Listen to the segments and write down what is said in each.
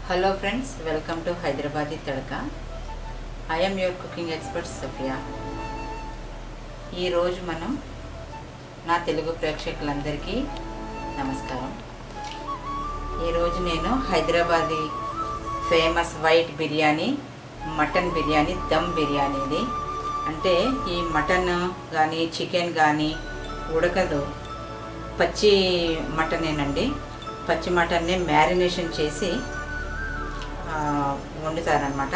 Hello friends, welcome to Hyderabadi Tadka. I am your cooking expert Sofia. ఈ రోజు మనం నా తెలుగు ప్రేక్షకులందరికీ నమస్కారం. ఈ రోజు నేను Hyderabadi famous white biryani, mutton biryani, dum బిర్యానీది. అంటే ఈ మటన్ కానీ చికెన్ కానీ ఉడకదు, పచ్చి మటనేనండి. పచ్చి మటన్నే మ్యారినేషన్ చేసి వండుతారనమాట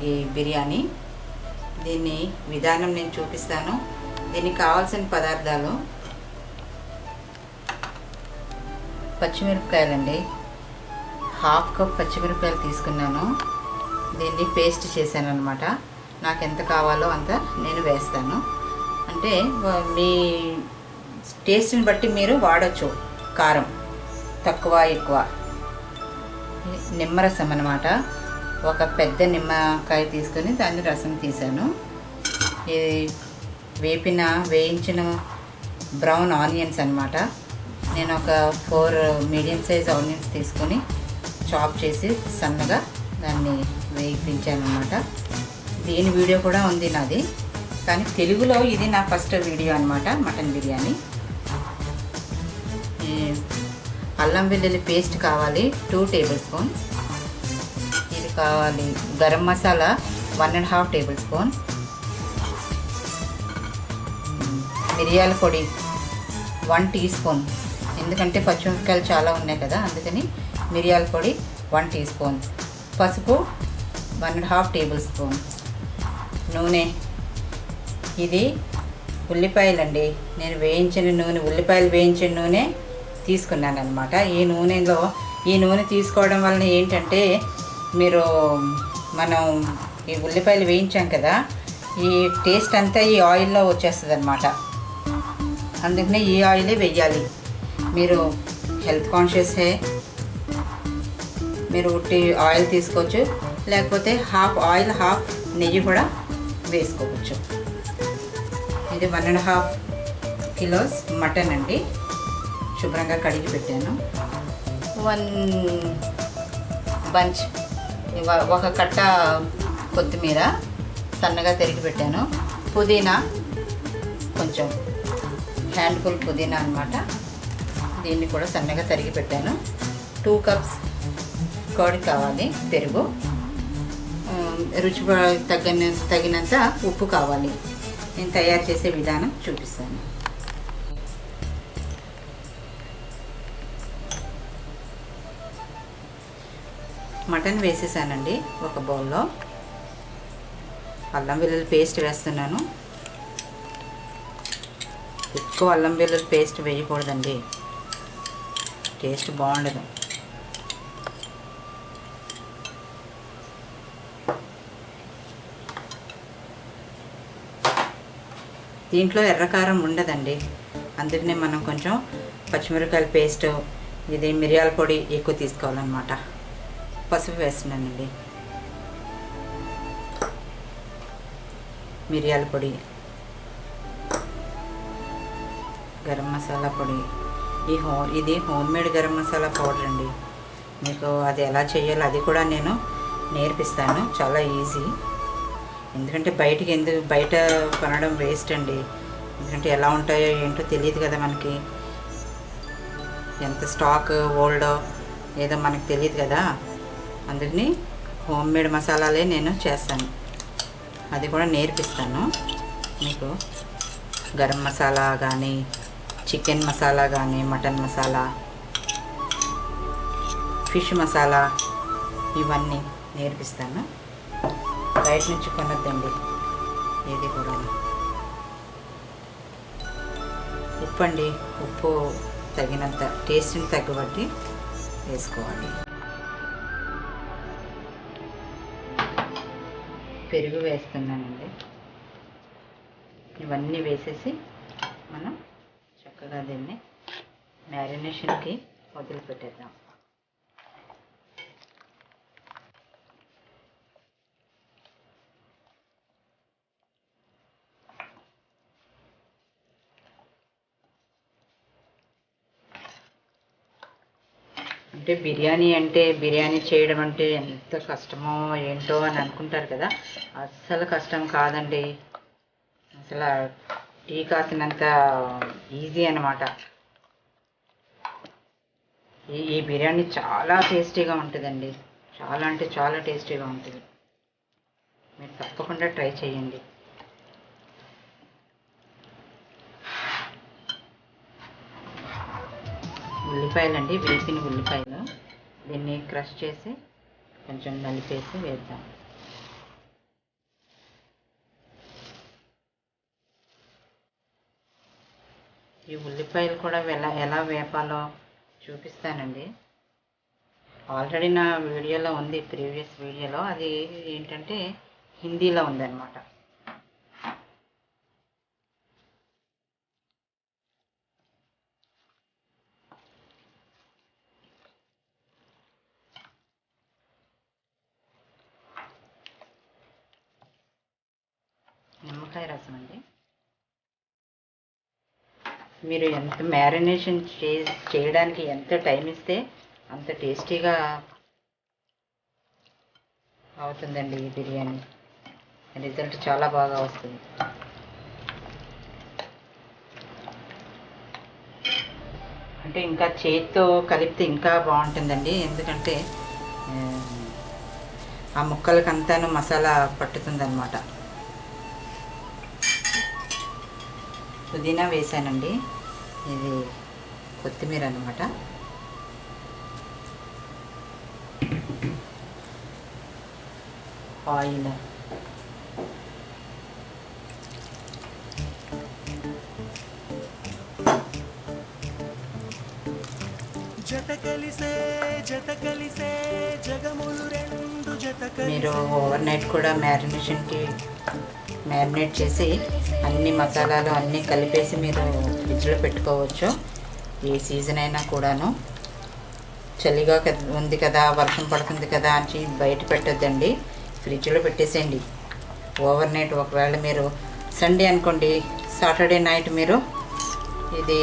ఈ బిర్యానీ. దీన్ని విధానం నేను చూపిస్తాను. దీనికి కావాల్సిన పదార్థాలు: పచ్చిమిరపకాయలండి, హాఫ్ కప్ పచ్చిమిరపకాయలు తీసుకున్నాను. దీన్ని పేస్ట్ చేశాను అనమాట. నాకు ఎంత కావాలో అంత నేను వేస్తాను. అంటే మీ టేస్ట్ని బట్టి మీరు వాడచ్చు, కారం తక్కువ ఎక్కువ. నిమ్మరసం అన్నమాట. ఒక పెద్ద నిమ్మకాయ తీసుకొని దాన్ని రసం తీసాను. ఇది వేయించిన బ్రౌన్ ఆనియన్స్ అన్నమాట. నేను ఒక 4 మీడియం సైజ్ ఆనియన్స్ తీసుకొని చాప్ చేసి సన్నగా దాన్ని వేయించాను అన్నమాట. దీని వీడియో కూడా ఉంది నాది, కానీ తెలుగులో ఇది నా ఫస్ట్ వీడియో అన్నమాట, మటన్ బిర్యానీ. అల్లం వెల్లుల్లి పేస్ట్ కావాలి 2 టేబుల్ స్పూన్స్. ఇది కావాలి. Garam masala 1.5 table spoon. మిరియాల పొడి 1 టీ స్పూన్. ఎందుకంటే పచ్చిమిరపకాయలు చాలా ఉన్నాయి కదా, అందుకని మిరియాల పొడి 1 టీ స్పూన్. పసుపు 1.5 టేబుల్ స్పూన్. నూనె, ఇది ఉల్లిపాయలండి. నేను వేయించిన నూనె, ఉల్లిపాయలు వేయించిన నూనె తీసుకున్నాను అనమాట. ఈ నూనె తీసుకోవడం వలన ఏంటంటే, మనం ఈ ఉల్లిపాయలు వేయించాం కదా, ఈ టేస్ట్ అంతా ఈ ఆయిల్లో వచ్చేస్తుంది అనమాట. అందుకనే ఈ ఆయిలే వెయ్యాలి. మీరు హెల్త్ కాన్షియస్ే మీరు ఉట్టి ఆయిల్ తీసుకోవచ్చు, లేకపోతే హాఫ్ ఆయిల్ హాఫ్ నెయ్యి కూడా వేసుకోవచ్చు. ఇది 1.5 కిలోస్ మటన్ అండి. శుభ్రంగా కడిగి పెట్టాను. 1 బంచ్, ఒక కట్ట కొత్తిమీర సన్నగా తరిగి పెట్టాను. పుదీనా కొంచెం, హ్యాండ్ఫుల్ పుదీనా అన్నమాట. దీన్ని కూడా సన్నగా తరిగి పెట్టాను. 2 కప్స్ కర్డ్ కావాలి, పెరుగు, రుచి తగినంత ఉప్పు కావాలి. నేను తయారు చేసే విధానం చూపిస్తాను. మటన్ వేసేసానండి ఒక బౌల్లో. అల్లం వెల్లుల్లి పేస్ట్ వేస్తున్నాను. ఎక్కువ అల్లం వెల్లుల్లి పేస్ట్ వేయకూడదండి, టేస్ట్ బాగుండదు. దీంట్లో ఎర్రకారం ఉండదండి, అందుకనే మనం కొంచెం పచ్చిమిరపకాయల పేస్ట్, ఇది మిరియాల పొడి ఎక్కువ తీసుకోవాలన్నమాట. పసుపు వేస్తున్నానండి, మిరియాల పొడి, గరం మసాలా పొడి. ఇది హోమ్మేడ్ గరం మసాలా పౌడర్ అండి. మీకు అది ఎలా చేయాలో అది కూడా నేను నేర్పిస్తాను. చాలా ఈజీ. ఎందుకంటే బయట కొనడం వేస్ట్ అండి. ఎందుకంటే ఎలా ఉంటాయో ఏంటో తెలియదు కదా మనకి, ఎంత స్టాక్ ఓల్డో ఏదో మనకు తెలియదు కదా. అందుకని హోమ్మేడ్ మసాలాలే నేను చేస్తాను, అది కూడా నేర్పిస్తాను మీకు. గరం మసాలా కానీ, చికెన్ మసాలా కానీ, మటన్ మసాలా, ఫిష్ మసాలా, ఇవన్నీ నేర్పిస్తాను. బయట నుంచి కొనొద్దండి ఏది కూడా. ఉప్పు అండి, ఉప్పు తగినంత, టేస్ట్ని తగ్గబట్టి వేసుకోవాలి. పెరుగు వేస్తున్నానండి. ఇవన్నీ వేసేసి మనం చక్కగా దీన్ని మ్యారినేషన్కి వదిలిపెట్టేద్దాం. అంటే బిర్యానీ అంటే బిర్యానీ చేయడం అంటే ఎంత కష్టమో ఏంటో అని అనుకుంటారు కదా. అస్సలు కష్టం కాదండి. అసలు టీ కాసినంత ఈజీ అనమాట. ఈ బిర్యానీ చాలా టేస్టీగా ఉంటుందండి. చాలా అంటే చాలా టేస్టీగా ఉంటుంది. మీరు తప్పకుండా ట్రై చేయండి. ఉల్లిపాయలండి, వేపిన ఉల్లిపాయలు. దీన్ని క్రష్ చేసి కొంచెం నలిపేసి వేద్దాం. ఈ ఉల్లిపాయలు కూడా ఎలా వేపాలో చూపిస్తానండి. ఆల్రెడీ నా వీడియోలో ఉంది, ప్రీవియస్ వీడియోలో. అది ఏంటంటే హిందీలో ఉందన్నమాట. నిమ్మకాయ రసం అండి. మీరు ఎంత మ్యారినేషన్ చేయడానికి ఎంత టైం ఇస్తే అంత టేస్టీగా అవుతుందండి ఈ బిర్యానీ. రిజల్ట్ చాలా బాగా వస్తుంది. అంటే ఇంకా చేతితో కలిపితే ఇంకా బాగుంటుందండి. ఎందుకంటే ఆ ముక్కలకంతాను మసాలా పట్టుతుందన్నమాట. పుదీనా వేసానండి. ఇది కొత్తిమీర అన్నమాట. ఆయిల్, మీరు ఓవర్ నైట్ కూడా మ్యారినేట్ చేసి అన్ని మసాలాలు అన్నీ కలిపేసి మీరు ఫ్రిడ్జ్లో పెట్టుకోవచ్చు. ఏ సీజన్ అయినా కూడాను. చలిగా ఉంది కదా, వర్షం పడుతుంది కదా అని బయట పెట్టొద్దండి, ఫ్రిడ్జ్లో పెట్టేసేయండి ఓవర్ నైట్. ఒకవేళ మీరు సండే అనుకోండి, సాటర్డే నైట్ మీరు ఇది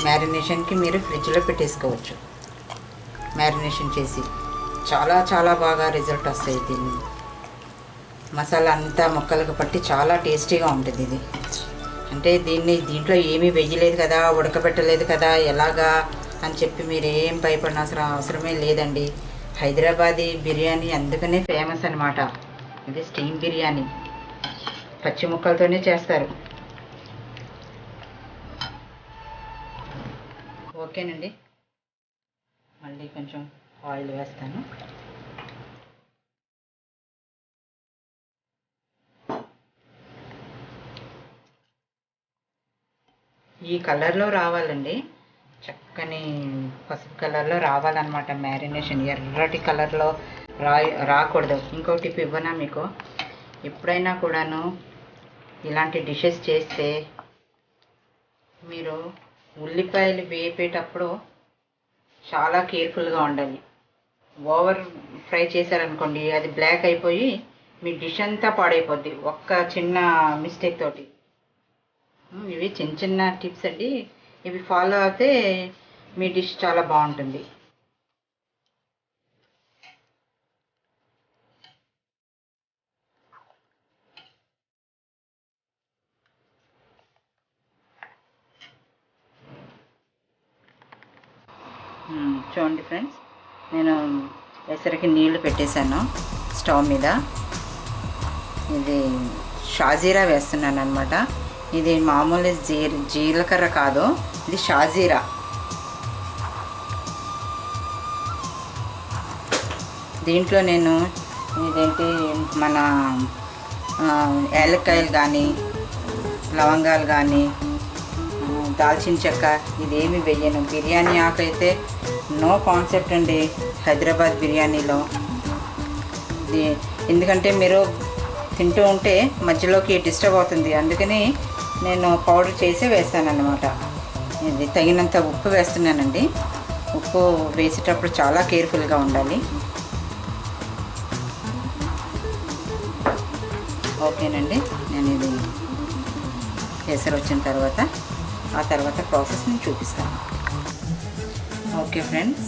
మ్యారినేషన్కి మీరు ఫ్రిడ్జ్లో పెట్టేసుకోవచ్చు. మ్యారినేషన్ చేసి చాలా చాలా బాగా రిజల్ట్ వస్తాయి. దీన్ని మసాలా అంతా ముక్కలకు పట్టి చాలా టేస్టీగా ఉంటుంది ఇది. అంటే దీంట్లో ఏమీ వెయ్యలేదు కదా, ఉడకబెట్టలేదు కదా, ఎలాగా అని చెప్పి మీరు ఏం భయపడిన అవసరమే లేదండి. హైదరాబాదీ బిర్యానీ అందుకనే ఫేమస్ అనమాట. ఇది స్టీమ్ బిర్యానీ, పచ్చి ముక్కలతోనే చేస్తారు. ఓకేనండి, మళ్ళీ కొంచెం ఆయిల్ వేస్తాను. ఈ కలర్లో రావాలండి, చక్కని పసుపు కలర్లో రావాలన్నమాట మ్యారినేషన్. ఎర్రటి కలర్లో రాకూడదు. ఇంకో టిప్ ఇవ్వనా మీకు? ఎప్పుడైనా కూడాను ఇలాంటి డిషెస్ చేస్తే మీరు ఉల్లిపాయలు వేపేటప్పుడు చాలా కేర్ఫుల్గా ఉండాలి. ఓవర్ ఫ్రై చేశారనుకోండి, అది బ్లాక్ అయిపోయి మీ డిష్ అంతా పాడైపోద్ది ఒక్క చిన్న మిస్టేక్ తోటి. ఇవి చిన్న చిన్న టిప్స్ అండి. ఇవి ఫాలో అయితే మీ డిష్ చాలా బాగుంటుంది. చూడండి ఫ్రెండ్స్, నేను ఎసరికి నీళ్లు పెట్టేశాను స్టవ్ మీద. ఇది షాజీరా వేస్తున్నాను అనమాట. ఇది మామూలు జీలకర్ర కాదు, ఇది షాజీరా. దీంట్లో నేను ఇదేంటి మన ఏలక్కాయలు కానీ, లవంగాలు కానీ, దాల్చిన చెక్క ఇదేమి వెయ్యను. బిర్యానీ ఆకు అయితే నో కాన్సెప్ట్ అండి హైదరాబాద్ బిర్యానీలో. ఎందుకంటే మీరు తింటూ ఉంటే మధ్యలోకి డిస్టర్బ్ అవుతుంది, అందుకని నేను పౌడర్ చేసి వేస్తాను అన్నమాట. ఇది తగినంత ఉప్పు వేస్తున్నానండి. ఉప్పు వేసేటప్పుడు చాలా కేర్ఫుల్గా ఉండాలి. ఓకేనండి, నేను ఇది ఎసరు వచ్చిన తర్వాత ఆ తర్వాత ప్రాసెస్ నేను చూపిస్తాను. ఓకే ఫ్రెండ్స్,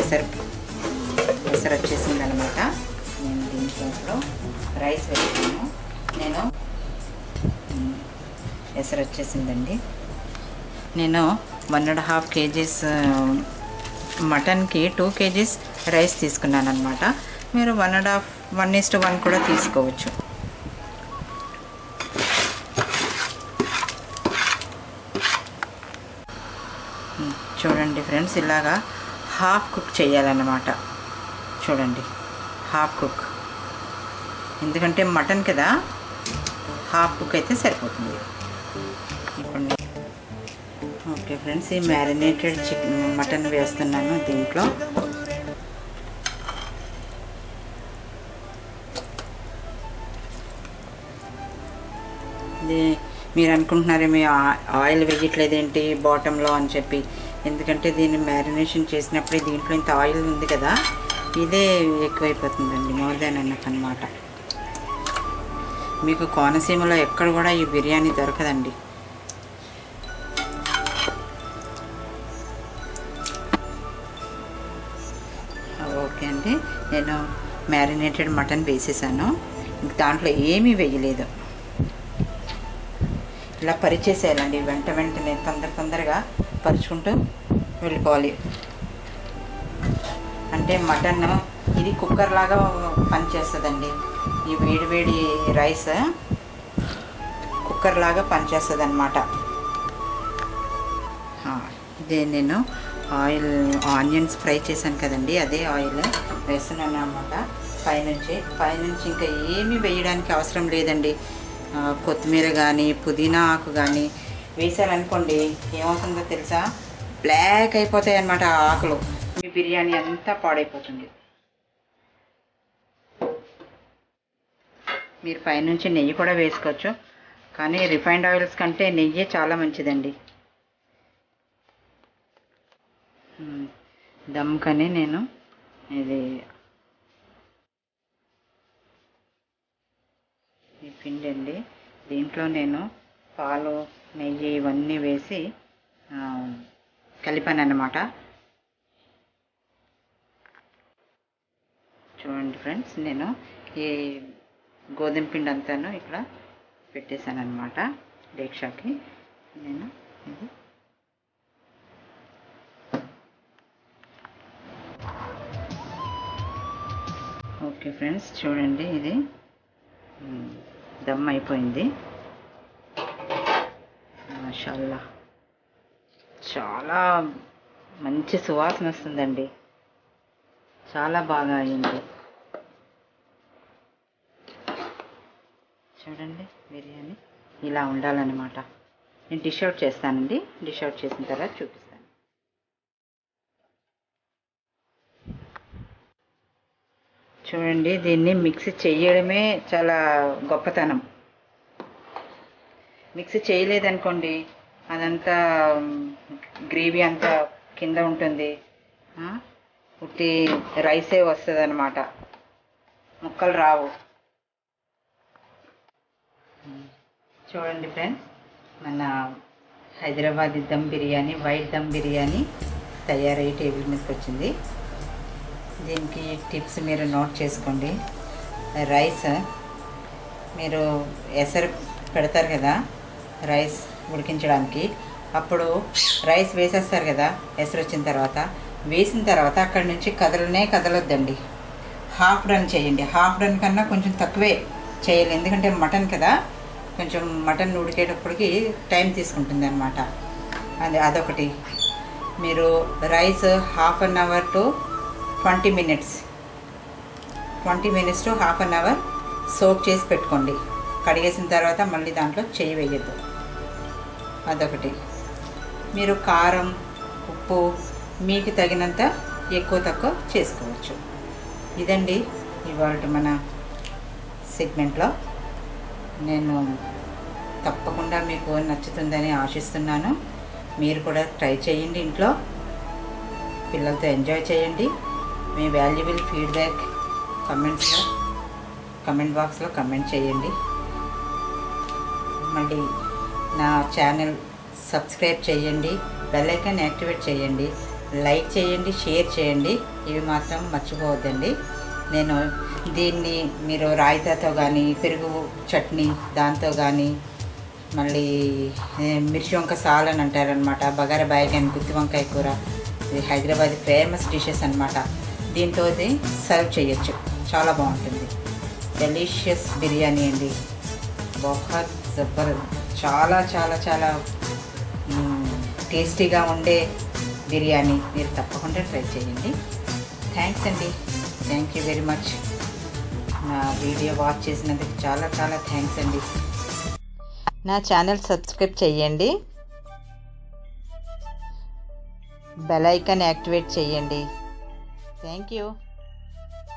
ఎసరు వచ్చేసింది అనమాట. నేను దీంట్లో ఇప్పుడు రైస్ వేస్తాను. నేను ఎసరు వచ్చేసిందండి. నేను 1.5 kgs మటన్కి 2 kgs రైస్ తీసుకున్నాను అనమాట. మీరు 1:1 కూడా తీసుకోవచ్చు. చూడండి ఫ్రెండ్స్, ఇలాగా హాఫ్ కుక్ చేయాలన్నమాట. చూడండి, హాఫ్ కుక్, ఎందుకంటే మటన్ కదా, హాఫ్ కుక్ అయితే సరిపోతుంది. ఇప్పుడు ఓకే ఫ్రెండ్స్, ఈ మ్యారినేటెడ్ మటన్ వేస్తున్నాను దీంట్లో. ఇది మీరు అనుకుంటున్నారు మీ ఆయిల్ వేయట్లేదేంటి బాటంలో అని చెప్పి. ఎందుకంటే దీన్ని మ్యారినేషన్ చేసినప్పుడే దీంట్లో ఇంత ఆయిల్ ఉంది కదా, ఇదే ఎక్కువైపోతుందండి, మోర్ దాన్ ఎనఫ్ అన్నమాట. మీకు కోనసీమలో ఎక్కడ కూడా ఈ బిర్యానీ దొరకదండి. ఓకే అండి, నేను మ్యారినేటెడ్ మటన్ వేసేసాను. దాంట్లో ఏమీ వేయలేదు. ఇలా పరిచేసేయాలండి, వెంటనే తొందరగా పరుచుకుంటూ వెళ్ళిపోవాలి. అంటే మటన్ ఇది కుక్కర్ లాగా పనిచేస్తుందండి. ఈ వేడి రైస్ కుక్కర్ లాగా పనిచేస్తుంది అన్నమాట. ఇదే నేను ఆనియన్స్ ఫ్రై చేశాను కదండి, అదే ఆయిల్ వేస్తున్నాను అన్నమాట. పైనుంచి ఇంకా ఏమీ వేయడానికి అవసరం లేదండి. కొత్తిమీర కానీ పుదీనా ఆకు కానీ వేసారనుకోండి, ఏమవుతుందో తెలుసా, బ్లాక్ అయిపోతాయి అన్నమాట ఆ ఆకులు. మీ బిర్యానీ అంతా పాడైపోతుంది. మీరు పైనుంచి నెయ్యి కూడా వేసుకోవచ్చు, కానీ రిఫైన్డ్ ఆయిల్స్ కంటే నెయ్యి చాలా మంచిదండి. దమ్కని నేను ఇది ఈ పిండి అండి, దీంట్లో నేను పాలు నెయ్యి ఇవన్నీ వేసి కలిపాను అన్నమాట. చూడండి ఫ్రెండ్స్, నేను ఈ గోధుమ పిండి అంతాను ఇక్కడ పెట్టేశాను అన్నమాట డేక్షాకి. నేను ఇది ఓకే ఫ్రెండ్స్, చూడండి, ఇది దమ్ అయిపోయింది. మాషాల్లా, చాలా మంచి సువాసన వస్తుందండి, చాలా బాగా అయింది. చూడండి, బిర్యానీ ఇలా ఉండాలన్నమాట. నేను డిష్ అవుట్ చేస్తానండి. డిష్ అవుట్ చేసిన తర్వాత చూపిస్తాను. చూడండి, దీన్ని మిక్సీ చేయడమే చాలా గొప్పతనం. మిక్సీ చేయలేదనుకోండి, అదంతా గ్రేవీ అంతా కింద ఉంటుంది, ఉట్టి రైసే వస్తుంది అన్నమాట, ముక్కలు రావు. చూడండి ఫ్రెండ్స్, మన హైదరాబాద్ దమ్ బిర్యానీ, వైట్ దమ్ బిర్యానీ తయారయ్యి టేబుల్ మీదకి వచ్చింది. దీనికి టిప్స్ మీరు నోట్ చేసుకోండి. రైస్ మీరు ఎసరు పెడతారు కదా రైస్ ఉడికించడానికి, అప్పుడు రైస్ వేసేస్తారు కదా ఎసరు వచ్చిన తర్వాత, వేసిన తర్వాత అక్కడి నుంచి కదలొద్దండి. హాఫ్ రన్ చేయండి. హాఫ్ రన్ కన్నా కొంచెం తక్కువే చేయాలి, ఎందుకంటే మటన్ కదా, కొంచెం మటన్ ఉడికేటప్పటికి టైం తీసుకుంటుంది అన్నమాట. అదొకటి. మీరు rice half an hour to 20 minutes to half an hour soak చేసి పెట్టుకోండి. కడిగేసిన తర్వాత మళ్ళీ దాంట్లో చెయ్యి వేయద్దు. అదొకటి. మీరు కారం ఉప్పు మీకు తగినంత ఎక్కువ తక్కువ చేసుకోవచ్చు. ఇదండి ఇవాళ మన సెగ్మెంట్లో. నేను తప్పకుండా మీకు నచ్చుతుందని ఆశిస్తున్నాను. మీరు కూడా ట్రై చేయండి, ఇంట్లో పిల్లలతో ఎంజాయ్ చేయండి. మీ వాల్యుబుల్ ఫీడ్బ్యాక్ కమెంట్ బాక్స్లో కమెంట్ చేయండి. మళ్ళీ నా ఛానల్ సబ్స్క్రైబ్ చేయండి, బెల్ ఐకాన్ యాక్టివేట్ చేయండి. లైక్ చేయండి, షేర్ చేయండి, ఇవి మాత్రం మర్చిపోవద్దండి. నేను దీన్ని మీరు రాయితాతో కానీ, పెరుగు చట్నీ దాంతో కానీ, మళ్ళీ మిర్చి వంక సాల్ అని అంటారనమాట, బగారా బాయిగన్, గుత్తి వంకాయ కూర, ఇది హైదరాబాద్ ఫేమస్ డిషెస్ అనమాట. దీంతో సర్వ్ చేయొచ్చు, చాలా బాగుంటుంది. డెలిషియస్ బిర్యానీ అండి, బహుత్ జబర్, చాలా చాలా చాలా టేస్టీగా ఉండే బిర్యానీ. మీరు తప్పకుండా ట్రై చేయండి. థ్యాంక్స్ అండి, థ్యాంక్ యూ వెరీ మచ్. నా వీడియో వాచ్ చేసినందుకు చాలా చాలా థ్యాంక్స్ అండి. నా ఛానల్ సబ్స్క్రైబ్ చేయండి, బెల్ ఐకాన్ యాక్టివేట్ చేయండి. Thank you.